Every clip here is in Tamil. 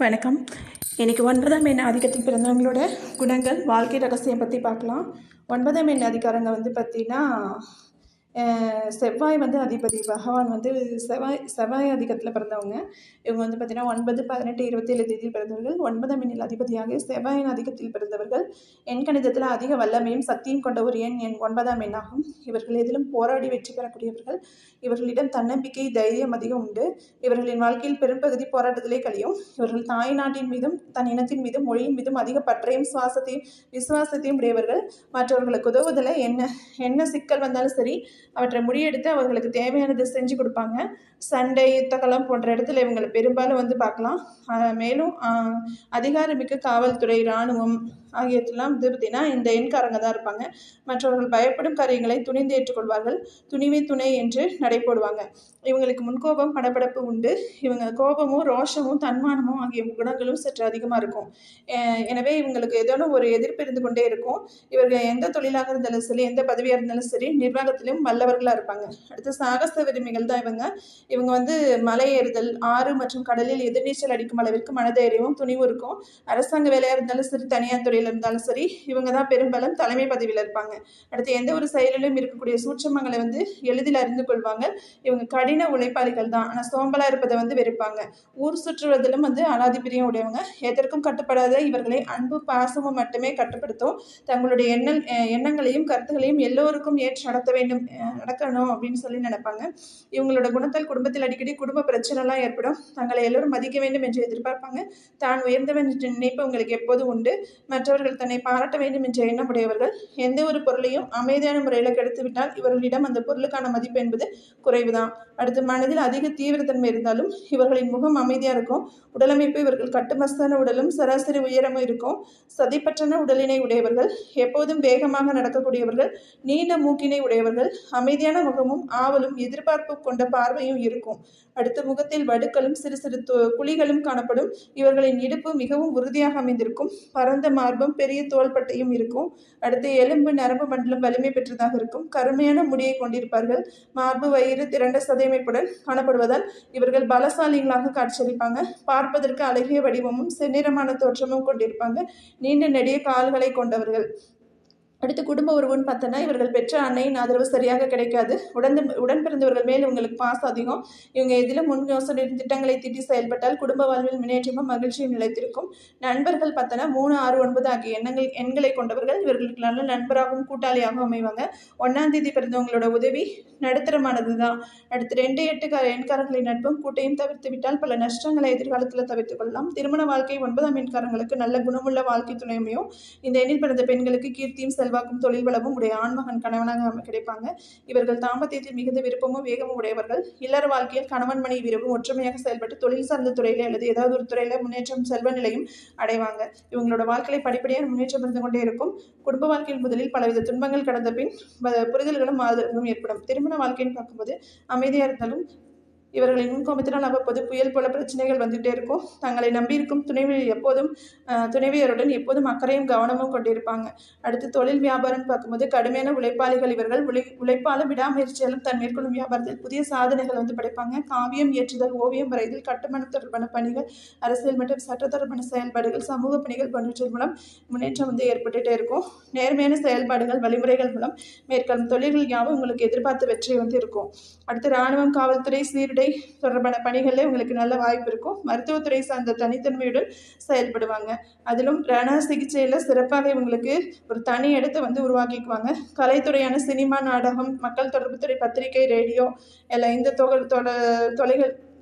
வணக்கம். இன்றைக்கி 9ஆம் எண் ஆதிக்கத்தில் பிறந்தவங்களோட குணங்கள், வாழ்க்கை ரகசியம் பற்றி பார்க்கலாம். 9ஆம் எண் அதிகாரங்க பார்த்திங்கன்னா, செவ்வாய் அதிபதி பகவான் செவ்வாய் அதிகத்தில் பிறந்தவங்க. இவங்க பார்த்திங்கன்னா 9, 18, 27 தேதியில் பிறந்தவர்கள். 9ஆம் எண்ணில் அதிபதியாக செவ்வாயின் அதிகத்தில் பிறந்தவர்கள். எண் கணிதத்தில் அதிக வல்லமையும் சக்தியும் கொண்ட ஒரு எண் 9ஆம் எண்ணாகும். இவர்கள் எதிலும் போராடி வெற்றி பெறக்கூடியவர்கள். இவர்களிடம் தன்னம்பிக்கை, தைரியம் அதிகம் உண்டு. இவர்களின் வாழ்க்கையில் பெரும்பகுதி போராட்டத்திலே கழியும். இவர்கள் தாய் நாட்டின் மீதும் தன் இனத்தின் மீதும் மொழியின் மீதும் அதிக பற்றையும் விசுவாசத்தையும் உடையவர்கள். மற்றவர்களுக்கு உதவுதலை என்ன சிக்கல் வந்தாலும் சரி, அவற்றை முடியெடுத்து அவர்களுக்கு தேவையானதை செஞ்சு கொடுப்பாங்க. சண்டை, யுத்தகலம் போன்ற இடத்துல இவங்களை பெரும்பாலும் பார்க்கலாம். மேலும் அதிகாரமிக்க காவல்துறை, இராணுவம் ஆகியவற்றெல்லாம் பார்த்திங்கன்னா இந்த எண்காரங்க தான் இருப்பாங்க. மற்றவர்கள் பயப்படும் காரியங்களை துணிந்து ஏற்றுக்கொள்வார்கள். துணிவே துணை என்று நடை போடுவாங்க. இவங்களுக்கு முன்கோபம், படபடப்பு உண்டு. இவங்க கோபமும் ரோஷமும் தன்மானமும் ஆகிய குணங்களும் சற்று அதிகமாக இருக்கும். எனவே இவங்களுக்கு ஏதோனும் ஒரு எதிர்ப்பு இருந்து கொண்டே இருக்கும். இவர்கள் எந்த தொழிலாக இருந்தாலும் சரி, எந்த பதவியாக இருந்தாலும் சரி, நிர்வாகத்திலும் வல்லவர்களாக இருப்பாங்க. அடுத்து சாகச விரும்பிகள் தான் இவங்க மலை ஏறுதல், ஆறு மற்றும் கடலில் எதிர்நீச்சல் அடிக்கும் அளவிற்கு மனதைரியமும் துணிவும் இருக்கும். அரசாங்க வேலையாக இருந்தாலும் சரி, தனியார் துறையில் இருந்தாலும் சரி, இவங்க தான் பெரும்பாலும் தலைமை பதவியில் இருப்பாங்க. அடுத்து எந்த ஒரு செயலிலும் இருக்கக்கூடிய சூட்சமங்களை எளிதில் அறிந்து கொள்வாங்க. இவங்க கடின உழைப்பாளிகள் தான், ஆனால் சோம்பலாக இருப்பதை வெறுப்பாங்க. ஊர் சுற்றுவதிலும் அனாதி பிரியம் உடையவங்க. எதற்கும் கட்டுப்படாத இவர்களை அன்பு, பாசமும் மட்டுமே கட்டுப்படுத்தும். தங்களுடைய எண்ணங்களையும் கருத்துகளையும் எல்லோருக்கும் ஏற்று நடக்கணும் அப்படின்னு சொல்லி நினைப்பாங்க. இவங்களோட குணத்தால் குடும்பத்தில் அடிக்கடி குடும்ப பிரச்சனைலாம் ஏற்படும். தங்களை எல்லோரும் மதிக்க வேண்டும் என்று எதிர்பார்ப்பாங்க. தான் உயர்ந்தவன் என்று நினைப்பு உங்களுக்கு எப்போதும் உண்டு. மற்றவர்கள் தன்னை பாராட்ட வேண்டும் என்ற எண்ணம் உடையவர்கள். எந்த ஒரு பொருளையும் அமைதியான முறையில் கெடுத்துவிட்டால் இவர்களிடம் அந்த பொருளுக்கான மதிப்பு என்பது குறைவுதான். அடுத்து மனதில் அதிக தீவிரத்தன்மை இருந்தாலும் இவர்களின் முகம் அமைதியாக இருக்கும். உடலமைப்பு இவர்கள் கட்டுமஸ்தான உடலும் சராசரி உயரமும் இருக்கும். சதைப்பற்றன உடலினை உடையவர்கள். எப்போதும் வேகமாக நடக்கக்கூடியவர்கள். நீண்ட மூக்கினை உடையவர்கள். அமைதியான முகமும் ஆவலும் எதிர்பார்ப்பு கொண்ட பார்வையும் இருக்கும். அடுத்த முகத்தில் வடுக்களும் சிறு சிறு குழிகளும் காணப்படும். இவர்களின் இடுப்பு மிகவும் உறுதியாக அமைந்திருக்கும். பரந்த மார்பும் பெரிய தோள்பட்டையும் இருக்கும். அடுத்து எலும்பு நரம்பு மண்டலம் வலிமை பெற்றதாக இருக்கும். கருமையான முடியை கொண்டிருப்பார்கள். மார்பு, வயிறு திரண்ட சதையமைப்புடன் காணப்படுவதால் இவர்கள் பலசாலிகளாக காட்சியளிப்பாங்க. பார்ப்பதற்கு அழகிய வடிவமும் செந்நிறமான தோற்றமும் கொண்டிருப்பாங்க. நீண்ட நெடிய கால்களை கொண்டவர்கள். அடுத்து குடும்ப உறவுன்னு பார்த்தோன்னா, இவர்கள் பெற்ற அன்னையின் ஆதரவு சரியாக கிடைக்காது. உடன் பிறந்தவர்கள் மேல் இவங்களுக்கு பாசம் அதிகம். இவங்க எதிலும் முன் யோசனை திட்டங்களை தீட்டி செயல்பட்டால் குடும்ப வாழ்வில் முன்னேற்றமும் மகிழ்ச்சியும் நிலைத்திருக்கும். நண்பர்கள் பார்த்தோன்னா 3, 6, 9 ஆகிய எண்களை கொண்டவர்கள். இவர்களுக்கு நல்ல நண்பராகவும் கூட்டாளியாகவும் அமைவாங்க. 1ஆம் தேதி பிறந்தவங்களோட உதவி நடுத்தரமானது தான். அடுத்து 2, 8 எண்காரர்களின் நட்பும் கூட்டையும் தவிர்த்து விட்டால் பல நஷ்டங்களை எதிர்காலத்தில் தவிர்த்து கொள்ளலாம். திருமண வாழ்க்கை 9ஆம் எண்காரங்களுக்கு நல்ல குணமுள்ள வாழ்க்கை துணைமையும். இந்த எண்ணில் பிறந்த பெண்களுக்கு கீர்த்தியும் செல்வாக்கும் தொழில் வளமும் உடைய ஆண்மகன் கணவனாக கிடைப்பாங்க. இவர்கள் தாம்பத்தியத்தில் மிகுந்த விருப்பமும் வேகமும் உடையவர்கள். இல்லற வாழ்க்கையில் கணவன் மனைவி விரும்பும் ஒற்றுமையாக செயல்பட்டு தொழில் சார்ந்த துறையில அல்லது ஏதாவது ஒரு துறையில முன்னேற்றம், செல்வ நிலையும் அடைவாங்க. இவங்களோட வாழ்க்கையை படிப்படியான முன்னேற்றம் இருந்து கொண்டே இருக்கும். குடும்ப வாழ்க்கையில் முதலில் பலவித துன்பங்கள் கடந்த பின் புரிதல்களும் ஆதரவும் ஏற்படும். திருமண வாழ்க்கைன்னு பார்க்கும்போது அமைதியாக இருந்தாலும் இவர்களின் முன்கோபத்தினால் அவ்வப்போது புயல் போல பிரச்சனைகள் வந்துகிட்டே இருக்கும். தங்களை நம்பியிருக்கும் துணைவியருடன் எப்போதும் அக்கறையும் கவனமும் கொண்டிருப்பாங்க. அடுத்து தொழில் வியாபாரம் பார்க்கும்போது கடுமையான உழைப்பாளிகள் இவர்கள். உழைப்பாலும் விடாமுயற்சியாலும் தன் மேற்கொள்ளும் வியாபாரத்தில் புதிய சாதனைகள் படைப்பாங்க. காவியம் இயற்றுதல், ஓவியம் வரைதல், கட்டுமான தொடர்பான பணிகள், அரசியல் மற்றும் சட்ட தொடர்பான செயல்பாடுகள், சமூக பணிகள் போன்றவற்றின் மூலம் முன்னேற்றம் ஏற்பட்டுகிட்டே இருக்கும். நேர்மையான செயல்பாடுகள், வழிமுறைகள் மூலம் மேற்கொள்ளும் தொழில்கள் யாவும் உங்களுக்கு எதிர்பார்த்த வெற்றி இருக்கும். அடுத்து இராணுவம், காவல்துறை, சீருடை தொடர்பான பணிகளில் உங்களுக்கு நல்ல வாய்ப்பு இருக்கும். மருத்துவத்துறை சார்ந்த தனித்தன்மையுடன் செயல்படுவாங்க. அதிலும் ரண சிகிச்சையில் சிறப்பாக இவங்களுக்கு ஒரு தனி இடத்தை உருவாக்கிக்குவாங்க. கலைத்துறையான சினிமா, நாடகம், மக்கள் தொடர்பு துறை, பத்திரிகை, ரேடியோ எல்லாம் இந்த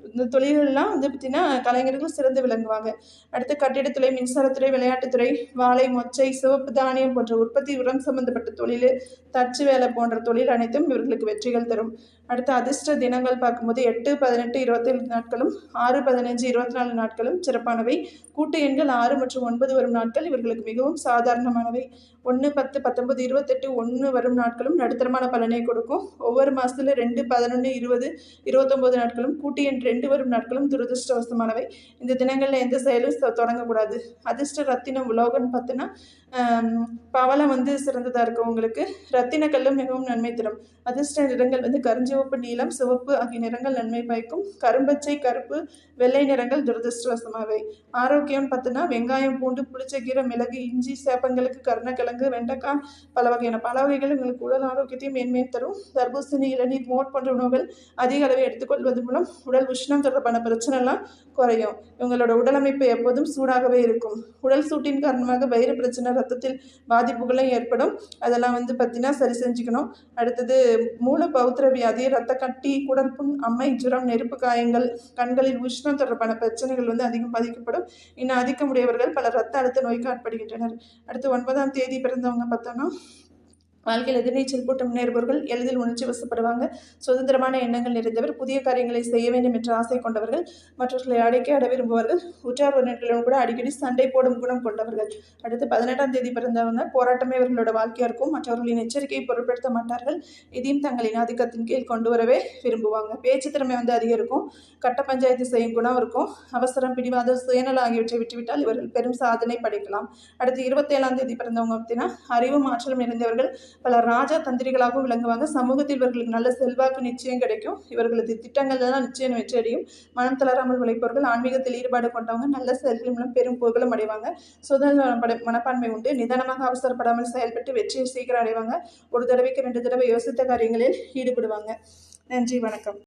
இந்த தொழில்கள்லாம் பார்த்திங்கன்னா கலைஞர்கள் சிறந்து விளங்குவாங்க. அடுத்து கட்டிடத்துறை, மின்சாரத்துறை, விளையாட்டுத்துறை, வாழை, மொச்சை, சிவப்பு தானியம் போன்ற உற்பத்தி உரம் சம்பந்தப்பட்ட தொழில், தச்சு வேலை போன்ற தொழில் அனைத்தும் இவர்களுக்கு வெற்றிகள் தரும். அடுத்து அதிர்ஷ்ட தினங்கள் பார்க்கும்போது 8, 18, 27 நாட்களும், 6, 15, 24 நாட்களும் சிறப்பானவை. கூட்டு எண்கள் 6 மற்றும் 9 வரும் நாட்கள் இவர்களுக்கு மிகவும் சாதாரணமானவை. 1, 10, 19, 28, 1 வரும் நாட்களும் நடுத்தரமான பலனை கொடுக்கும். ஒவ்வொரு மாதத்துல 2, 11, 20, 29 நாட்களும் கூட்டு எண் 2 வரும் நாட்களும் துரதிருஷ்டவசமானவை. இந்த தினங்களில் எந்த செயலும் தொடங்கக்கூடாது. அதிர்ஷ்ட ரத்தினம் உலோகம்னு பார்த்தோன்னா பவளம் சிறந்ததாக இருக்கும். உங்களுக்கு ரத்தின கல்லும் மிகவும் நன்மை தரும். அதிர்ஷ்ட நிறங்கள் கருஞ்சி இளஞ்சிவப்பு, நீலம், சிவப்பு ஆகிய நிறங்கள் நன்மை பயக்கும். கரும்பச்சை, கருப்பு, வெள்ளை நிறங்கள் துரதிருஷ்டவசமாவை. ஆரோக்கியம் பார்த்தினா வெங்காயம், பூண்டு, புளிச்சக்கீரை, மிளகு, இஞ்சி, சேப்பங்கிழங்கு, கருணக்கிழங்கு, வெண்டைக்காய், பல வகையான பல வகைகள் உங்களுக்கு உடல் ஆரோக்கியத்தையும் மேன்மையும் தரும். தர்பூசணி, இளநீர், மோர் போன்ற உணவுகள் அதிக அளவை எடுத்துக்கொள்வது மூலம் உடல் உஷ்ணம் தொடர்பான பிரச்சனைலாம் குறையும். இவங்களோட உடலமைப்பு எப்போதும் சூடாகவே இருக்கும். உடல் சூட்டின் காரணமாக வயிறு பிரச்சனை, ரத்தத்தில் பாதிப்புகளும் ஏற்படும். அதெல்லாம் பார்த்தீங்கன்னா சரி செஞ்சுக்கணும். அடுத்தது மூலபௌத்திர வியாதி, ரத்த கட்டி, குடற்புண், அம்மை, ஜுரம், நெருப்பு காயங்கள், கண்களில் உஷ்ணம் தொடர்பான பிரச்சனைகள் அதிகம் பாதிக்கப்படும். இன்னும் அதிகமுடையவர்கள் பல ரத்த அழுத்த நோய்க்கு ஆட்படுகின்றனர். அடுத்து 9ஆம் தேதி பிறந்தவங்க பார்த்தோன்னா வாழ்க்கையில் எதிர்நீச்சல் போட்டு முன்னேறுபவர்கள், எளிதில் உணர்ச்சி வசப்படுவாங்க, சுதந்திரமான எண்ணங்கள் நிறைந்தவர், புதிய காரியங்களை செய்ய வேண்டும் என்ற ஆசை கொண்டவர்கள், மற்றவர்களை அட விரும்புவார்கள், உற்றார் உறவினர்களுடன் கூட அடிக்கடி சண்டை போடும் குணம் கொண்டவர்கள். அடுத்து 18ஆம் தேதி பிறந்தவங்க போராட்டமே இவர்களோட வாழ்க்கையாக இருக்கும். மற்றவர்களின் எச்சரிக்கையை பொருட்படுத்த மாட்டார்கள். இதையும் தங்களின் ஆதிக்கத்தின் கீழ் கொண்டு வரவே விரும்புவாங்க. பேச்சு திறமை அதிகம் இருக்கும். கட்ட பஞ்சாயத்து செய்யும் குணம் இருக்கும். அவசரம், பிடிவாத, சுயநலம் ஆகியவற்றை விட்டுவிட்டால் இவர்கள் பெரும் சாதனை படைக்கலாம். அடுத்து 27ஆம் தேதி பிறந்தவங்க பார்த்தீங்கன்னா அறிவும் ஆற்றலும் நிறைந்தவர்கள், பல ராஜா தந்திரிகளாகவும் விளங்குவாங்க. சமூகத்தில் இவர்களுக்கு நல்ல செல்வாக்கு நிச்சயம் கிடைக்கும். இவர்களது திட்டங்கள் எல்லாம் நிச்சயம் வெற்றியடையும். மனம் தளராமல் உழைப்பவர்கள், ஆன்மீகத்தில் ஈடுபாடு கொண்டவங்க, நல்ல செயல்கள் மூலம் பெரும் புகழும் அடைவாங்க. சுதந்திர மனப்பான்மை உண்டு. நிதானமாக அவசரப்படாமல் செயல்பட்டு வெற்றியை சீக்கிரம் அடைவாங்க. ஒரு தடவைக்கு 2 தடவை யோசித்த காரியங்களில் ஈடுபடுவாங்க. நன்றி, வணக்கம்.